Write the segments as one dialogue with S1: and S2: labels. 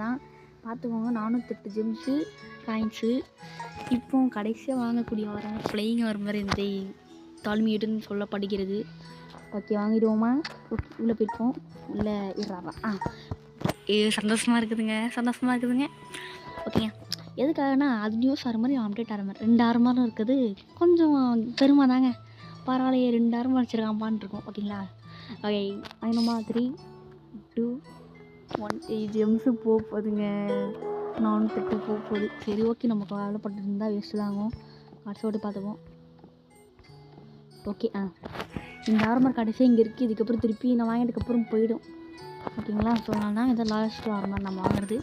S1: தான் பார்த்துக்கோங்க. 408 Gems coins. இப்போ கடைசியாக வாங்கக்கூடிய ஆர்மர் ஃப்ளையிங் ஆர்மர் இந்த தாழ்மையுடன் சொல்லப்படுகிறது. ஓகே வாங்கிடுவோமா? ஓகே உள்ளே போயிருப்போம். உள்ளே இறாவா சந்தோஷமாக இருக்குதுங்க. ஓகேங்க. எதுக்காகனா அது நியூஸ் ஆர்மர் அப்டேட் ஆர்மர் 2 ஆர்மரும் இருக்குது. கொஞ்சம் பெருமை தாங்க. பரவாயில்லையே 2 ஆர்மர் வச்சுருக்கான்பான்னு இருக்கும். ஓகேங்களா? ஓகே ஐநமா 3 2 1 ஜெம்ஸு போகுதுங்க. 408 போகுது. சரி ஓகே நம்ம கவலைப்பட்டு இருந்தால் வேஸ்ட்டு தாங்கும். கடைசியோடு பார்த்துப்போம். ஓகே இந்த ஆர்மர் கடைசியாக இங்கே இருக்குது. இதுக்கப்புறம் திருப்பி நான் வாங்கினதுக்கப்புறம் போயிடும். ஓகேங்களா? ஸோ அதனால தான் இதை லாஸ்ட் ஆர்மர் நம்ம வாங்குறது.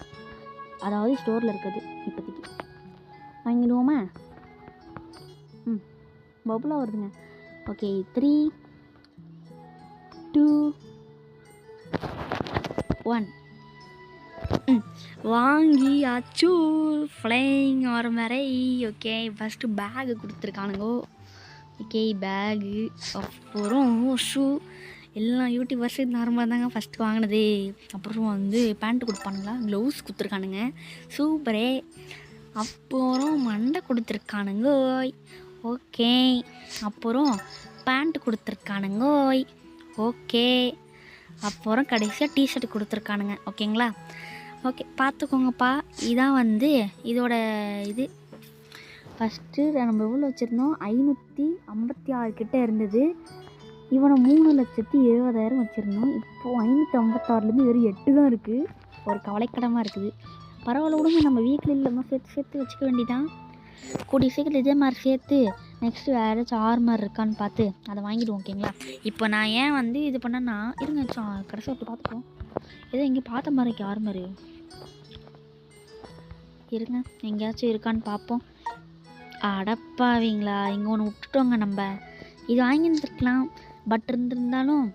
S1: அதாவது ஸ்டோரில் இருக்குது. இப்போதைக்கு வாங்கிடுவோமா? பபுளாக வருதுங்க. ஓகே 3 2 1 வாங்கியாச்சு ஃப்ளையிங் ஆர்மரை. ஓகே ஃபஸ்ட்டு பேகு கொடுத்துருக்கானுங்கோ. ஓகே பேகு அப்புறம் ஷூ எல்லாம் யூடியூபர்ஸ் இந்த ஆர்மர் தாங்க ஃபஸ்ட்டு வாங்கினது. அப்புறம் வந்து பேண்ட்டு கொடுப்பானுங்களா, க்ளவுஸ் கொடுத்துருக்கானுங்க சூப்பரே. அப்புறம் மண்டை கொடுத்துருக்கானுங்கோய். ஓகே அப்புறம் பேண்ட்டு கொடுத்துருக்கானுங்கோய். ஓகே அப்புறம் கடைசியாக டிஷர்ட் கொடுத்துருக்கானுங்க. ஓகேங்களா? ஓகே பார்த்துக்கோங்கப்பா. இதான் வந்து இதோட இது. ஃபஸ்ட்டு நம்ம எவ்வளோ வச்சுருந்தோம்? 556 கிட்டே இருந்தது. இவனை 3,70,000 வச்சுருந்தோம். இப்போது 556லேருந்து வெறும் 8 தான் இருக்குது. ஒரு கவலைக்கிடமாக இருக்குது. பரவாயில்ல விடுங்க, நம்ம வீட்டில் இல்லாமல் சேர்த்து வச்சுக்க வேண்டியதான். கூடிய சீக்கிரம் இதே மாதிரி சேர்த்து நெக்ஸ்ட்டு வேறு ஏதாச்சும் ஆர்மர் இருக்கான்னு பார்த்து அதை வாங்கிடுவோம். ஓகேங்களா? இப்போ நான் ஏன் வந்து இது பண்ணேன்னா இருங்க கடைசி அப்படி பார்த்துப்போம். ஏதோ இங்கே பார்த்த மாதிரி இருக்கு ஆர்மரு. இருங்க எங்கேயாச்சும் இருக்கான்னு பார்ப்போம். அடப்பாவீங்களா, இங்கே ஒன்று விட்டுட்டோங்க. நம்ம இது வாங்கியிருந்துருக்கலாம். பட் இருந்திருந்தாலும்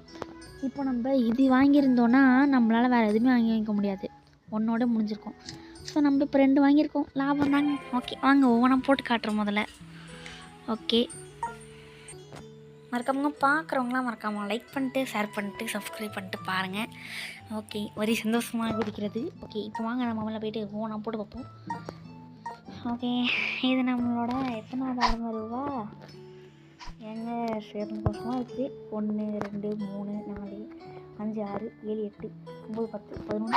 S1: இப்போ நம்ம இது வாங்கியிருந்தோன்னா நம்மளால் வேறு எதுவுமே வாங்கிக்க முடியாது. ஒன்றோட முடிஞ்சிருக்கோம். ஸோ நம்ம இப்போ 2 வாங்கியிருக்கோம். லாபம் தாங்க. ஓகே வாங்க ஒவ்வொன்றா போட்டு காட்டுறோம் முதல்ல. ஓகே மறக்காம பார்க்குறவங்களாம் மறக்காமல் லைக் பண்ணிட்டு ஷேர் பண்ணிட்டு சப்ஸ்கிரைப் பண்ணிட்டு பாருங்கள். ஓகே ஒரே சந்தோஷமாக குதிக்கிறது. ஓகே இப்போ வாங்க நம்ம முதல்ல போய்ட்டு ஒவ்வொன்றா போட்டு பார்ப்போம். ஓகே இது நம்மளோட எத்தனாவது ஆர்மர் ரூபா எங்க சந்தோஷமாக இருக்குது. 1 2 3 4 5 6 7 8 9 10 11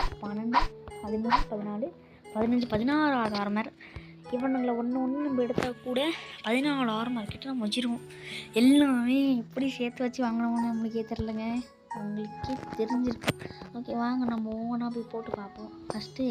S1: 12 13 14 15 16வது ஆர்மர். இவனுங்களை ஒன்று நம்ம எடுத்தால் கூட 14 ஆர்மர் கிட்ட நம்ம வச்சிருவோம். எல்லாமே எப்படி சேர்த்து வச்சு வாங்கினோம்னு நம்மளுக்கே தெரிலங்க. உங்களுக்கே தெரிஞ்சிருக்கு. ஓகே வாங்க நம்ம ஒவ்வொன்றா போய் போட்டு பார்ப்போம். ஃபஸ்ட்டு